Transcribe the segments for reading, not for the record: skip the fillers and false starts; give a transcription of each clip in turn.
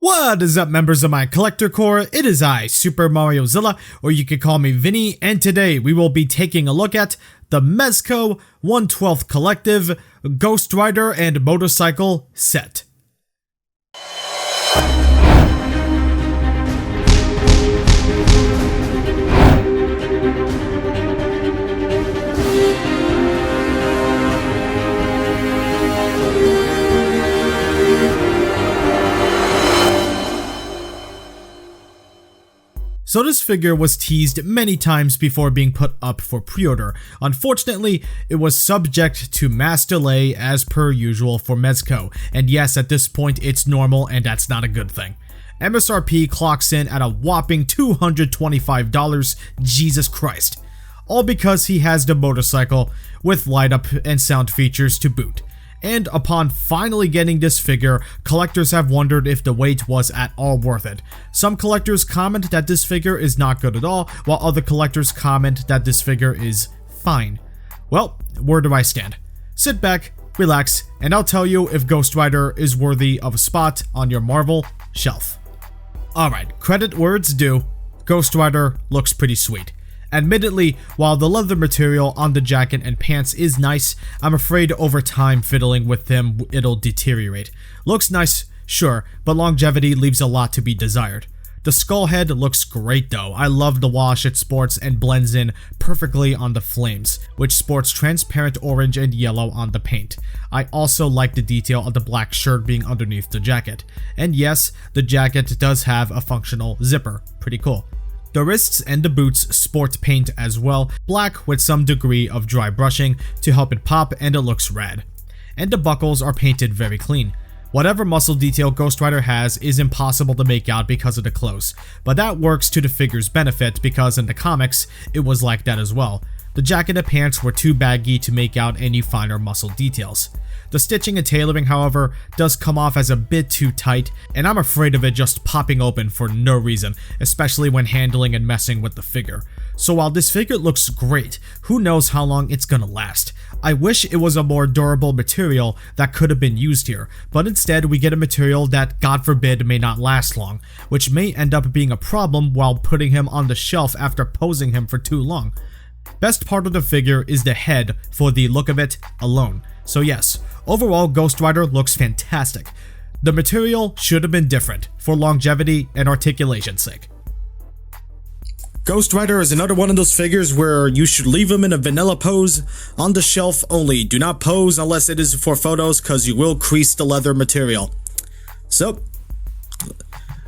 What is up, members of my collector corps? It is I, Super Mariozilla, or you could call me Vinny, and today we will be taking a look at the Mezco 1/12 Collective Ghost Rider and Motorcycle set. So this figure was teased many times before being put up for pre-order. Unfortunately, it was subject to mass delay as per usual for Mezco, and yes, at this point it's normal and that's not a good thing. MSRP clocks in at a whopping $225, Jesus Christ. All because he has the motorcycle with light up and sound features to boot. And upon finally getting this figure, collectors have wondered if the wait was at all worth it. Some collectors comment that this figure is not good at all, while other collectors comment that this figure is fine. Well, where do I stand? Sit back, relax, and I'll tell you if Ghost Rider is worthy of a spot on your Marvel shelf. Alright, credit where it's due, Ghost Rider looks pretty sweet. Admittedly, while the leather material on the jacket and pants is nice, I'm afraid over time fiddling with them it'll deteriorate. Looks nice, sure, but longevity leaves a lot to be desired. The skull head looks great though. I love the wash it sports and blends in perfectly on the flames, which sports transparent orange and yellow on the paint. I also like the detail of the black shirt being underneath the jacket. And yes, the jacket does have a functional zipper, pretty cool. The wrists and the boots sport paint as well, black with some degree of dry brushing to help it pop, and it looks rad. And the buckles are painted very clean. Whatever muscle detail Ghost Rider has is impossible to make out because of the clothes, but that works to the figure's benefit because in the comics, it was like that as well. The jacket and pants were too baggy to make out any finer muscle details. The stitching and tailoring, however, does come off as a bit too tight, and I'm afraid of it just popping open for no reason, especially when handling and messing with the figure. So while this figure looks great, who knows how long it's gonna last. I wish it was a more durable material that could have been used here, but instead we get a material that, God forbid, may not last long, which may end up being a problem while putting him on the shelf after posing him for too long. Best part of the figure is the head for the look of it alone. So yes, overall Ghost Rider looks fantastic. The material should have been different for longevity and articulation's sake. Ghost Rider is another one of those figures where you should leave him in a vanilla pose on the shelf only. Do not pose unless it is for photos because you will crease the leather material. So,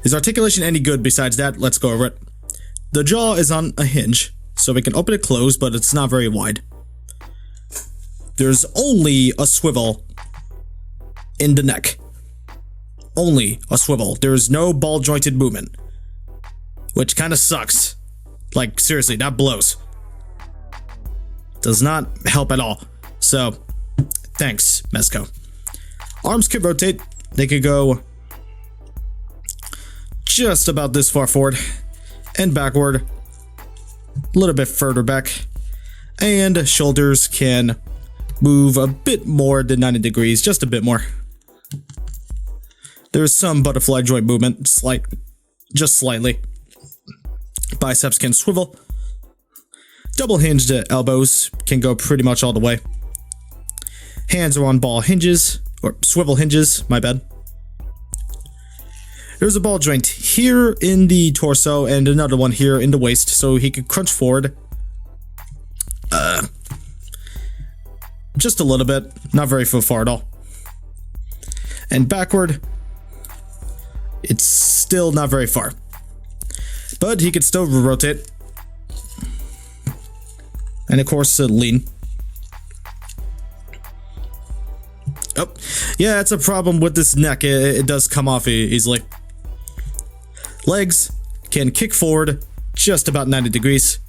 is articulation any good besides that? Let's go over it. The jaw is on a hinge, so we can open it closed, but it's not very wide. There's only a swivel in the neck. Only a swivel. There's no ball jointed movement, which kind of sucks. Like, seriously, that blows. Does not help at all. So, thanks, Mezco. Arms could rotate. They could go just about this far forward and backward. A little bit further back. And shoulders can move a bit more than 90 degrees, just a bit more. There's some butterfly joint movement, just slightly. Biceps can swivel. Double hinged elbows can go pretty much all the way. Hands are on ball hinges, or swivel hinges, my bad. There's a ball joint here in the torso and another one here in the waist, so he could crunch forward. Just a little bit, not very far at all. And backward, it's still not very far. But he could still rotate. And of course, lean. Oh, yeah, that's a problem with this neck. It does come off easily. Legs can kick forward just about 90 degrees.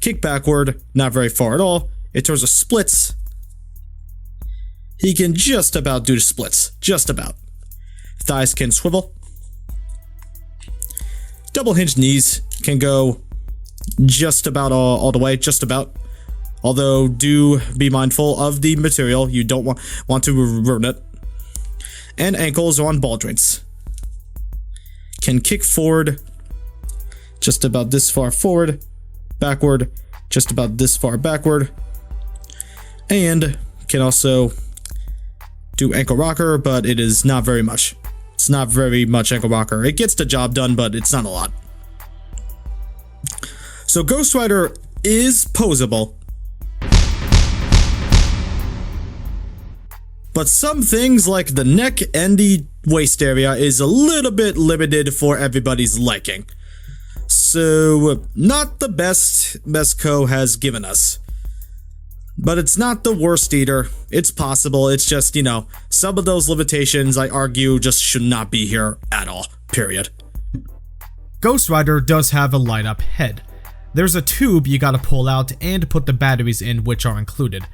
Kick backward, not very far at all. In terms of splits, he can just about do the splits. Just about. Thighs can swivel. Double hinged knees can go just about all the way, just about. Although, do be mindful of the material. You don't want to ruin it. And ankles are on ball joints. can kick forward just about this far forward, backward just about this far backward, and can also do ankle rocker, but it is not very much. It's not very much ankle rocker. It gets the job done, but it's not a lot. So Ghost Rider is posable, but some things like the neck and the waist area is a little bit limited for everybody's liking. So not the best Mezco has given us. But it's not the worst either. It's possible. It's just, you know, some of those limitations, I argue, just should not be here at all. Period. Ghost Rider does have a light up head. There's a tube you gotta pull out and put the batteries in, which are included.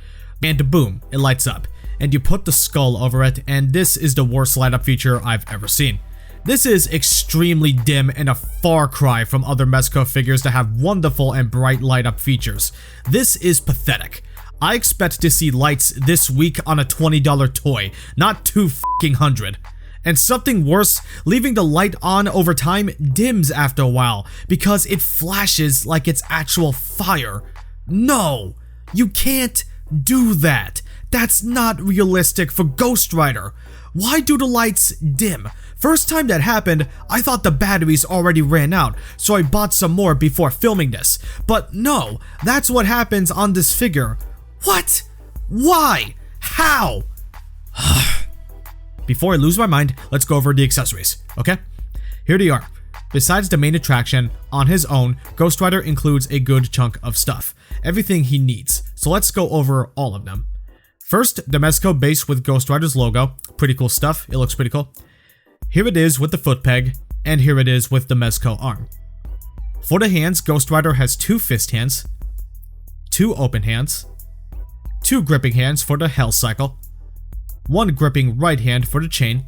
And boom, it lights up. And you put the skull over it, and this is the worst light up feature I've ever seen. This is extremely dim and a far cry from other Mezco figures that have wonderful and bright light up features. This is pathetic. I expect to see lights this week on a $20 toy, not $200. And something worse, leaving the light on over time dims after a while because it flashes like it's actual fire. No, you can't do that. That's not realistic for Ghost Rider. Why do the lights dim? First time that happened, I thought the batteries already ran out, so I bought some more before filming this. But no, that's what happens on this figure. What? Why? How? Before I lose my mind, let's go over the accessories, okay? Here they are. Besides the main attraction, on his own, Ghost Rider includes a good chunk of stuff. Everything he needs. So let's go over all of them. First, the Mezco base with Ghost Rider's logo. Pretty cool stuff. It looks pretty cool. Here it is with the foot peg, and here it is with the Mezco arm. For the hands, Ghost Rider has 2 fist hands, 2 open hands, 2 gripping hands for the Hell Cycle, 1 gripping right hand for the chain,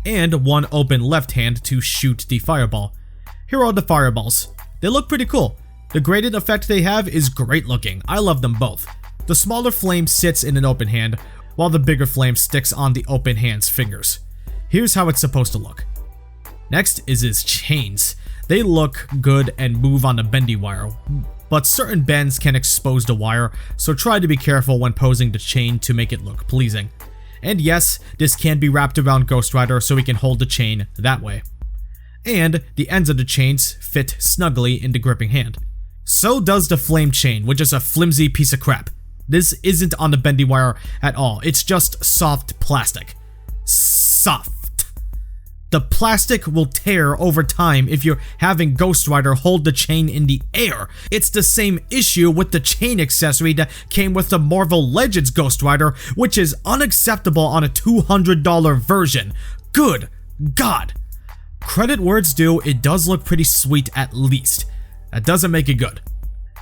and 1 open left hand to shoot the fireball. Here are the fireballs. They look pretty cool. The graded effect they have is great looking. I love them both. The smaller flame sits in an open hand, while the bigger flame sticks on the open hand's fingers. Here's how it's supposed to look. Next is his chains. They look good and move on the bendy wire, but certain bends can expose the wire, so try to be careful when posing the chain to make it look pleasing. And yes, this can be wrapped around Ghost Rider so he can hold the chain that way. And the ends of the chains fit snugly in the gripping hand. So does the flame chain, which is a flimsy piece of crap. This isn't on the bendy wire at all, it's just soft plastic. Soft. The plastic will tear over time if you're having Ghost Rider hold the chain in the air. It's the same issue with the chain accessory that came with the Marvel Legends Ghost Rider, which is unacceptable on a $200 version. Good God. Credit where it's due, it does look pretty sweet at least. That doesn't make it good.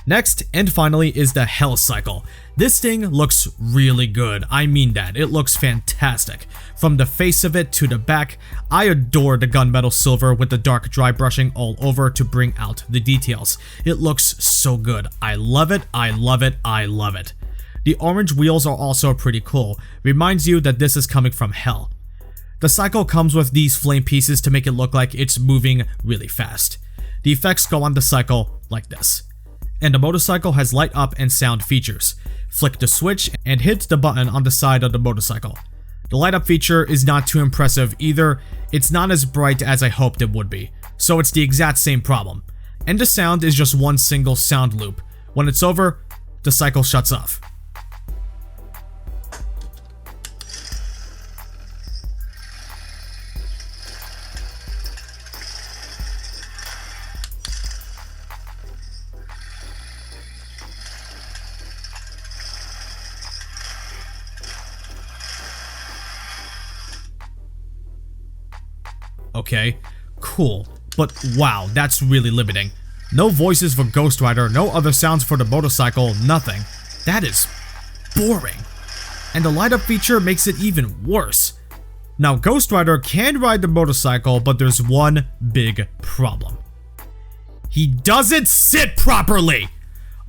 Next, and finally, is the Hell Cycle. This thing looks really good. I mean that. It looks fantastic. From the face of it to the back, I adore the gunmetal silver with the dark dry brushing all over to bring out the details. It looks so good. I love it, I love it, I love it. The orange wheels are also pretty cool. Reminds you that this is coming from hell. The cycle comes with these flame pieces to make it look like it's moving really fast. The effects go on the cycle like this. And the motorcycle has light up and sound features. Flick the switch and hit the button on the side of the motorcycle. The light up feature is not too impressive either. It's not as bright as I hoped it would be, so it's the exact same problem. And the sound is just one single sound loop. When it's over, the cycle shuts off. Okay, cool, but wow, that's really limiting. No voices for Ghost Rider, no other sounds for the motorcycle, nothing. That is boring. And the light up feature makes it even worse. Now, Ghost Rider can ride the motorcycle, but there's one big problem. He doesn't sit properly!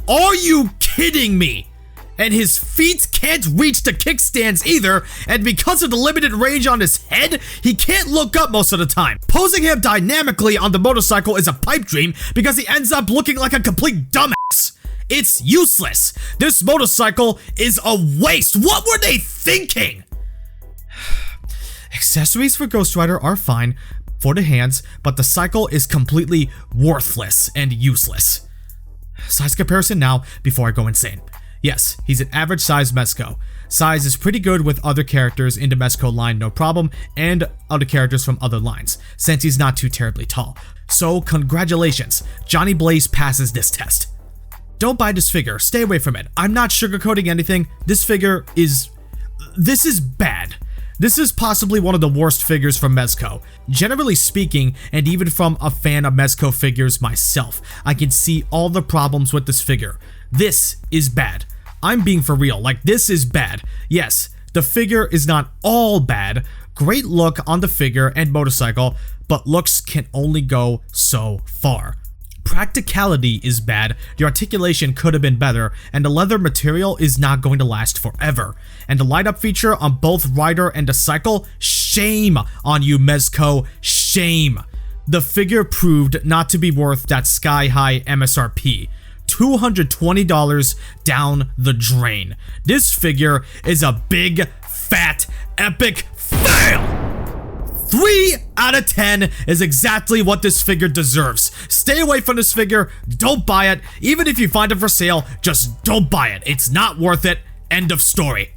Are you kidding me? And his feet can't reach the kickstands either, and because of the limited range on his head, he can't look up most of the time. Posing him dynamically on the motorcycle is a pipe dream because he ends up looking like a complete dumbass. It's useless. This motorcycle is a waste. What were they thinking? Accessories for Ghost Rider are fine for the hands, but the cycle is completely worthless and useless. Size comparison now before I go insane. Yes, he's an average size Mezco. Size is pretty good with other characters in the Mezco line, no problem, and other characters from other lines, since he's not too terribly tall. So congratulations, Johnny Blaze passes this test. Don't buy this figure, stay away from it. I'm not sugarcoating anything. This is bad. This is possibly one of the worst figures from Mezco. Generally speaking, and even from a fan of Mezco figures myself, I can see all the problems with this figure. This is bad. I'm being for real, like this is bad. Yes, the figure is not all bad. Great look on the figure and motorcycle, but looks can only go so far. Practicality is bad, the articulation could have been better, and the leather material is not going to last forever. And the light up feature on both rider and the cycle, shame on you Mezco, shame. The figure proved not to be worth that sky high MSRP. $220 down the drain. This figure is a big, fat, epic fail! 3 out of 10 is exactly what this figure deserves. Stay away from this figure, don't buy it. Even if you find it for sale, just don't buy it. It's not worth it. End of story.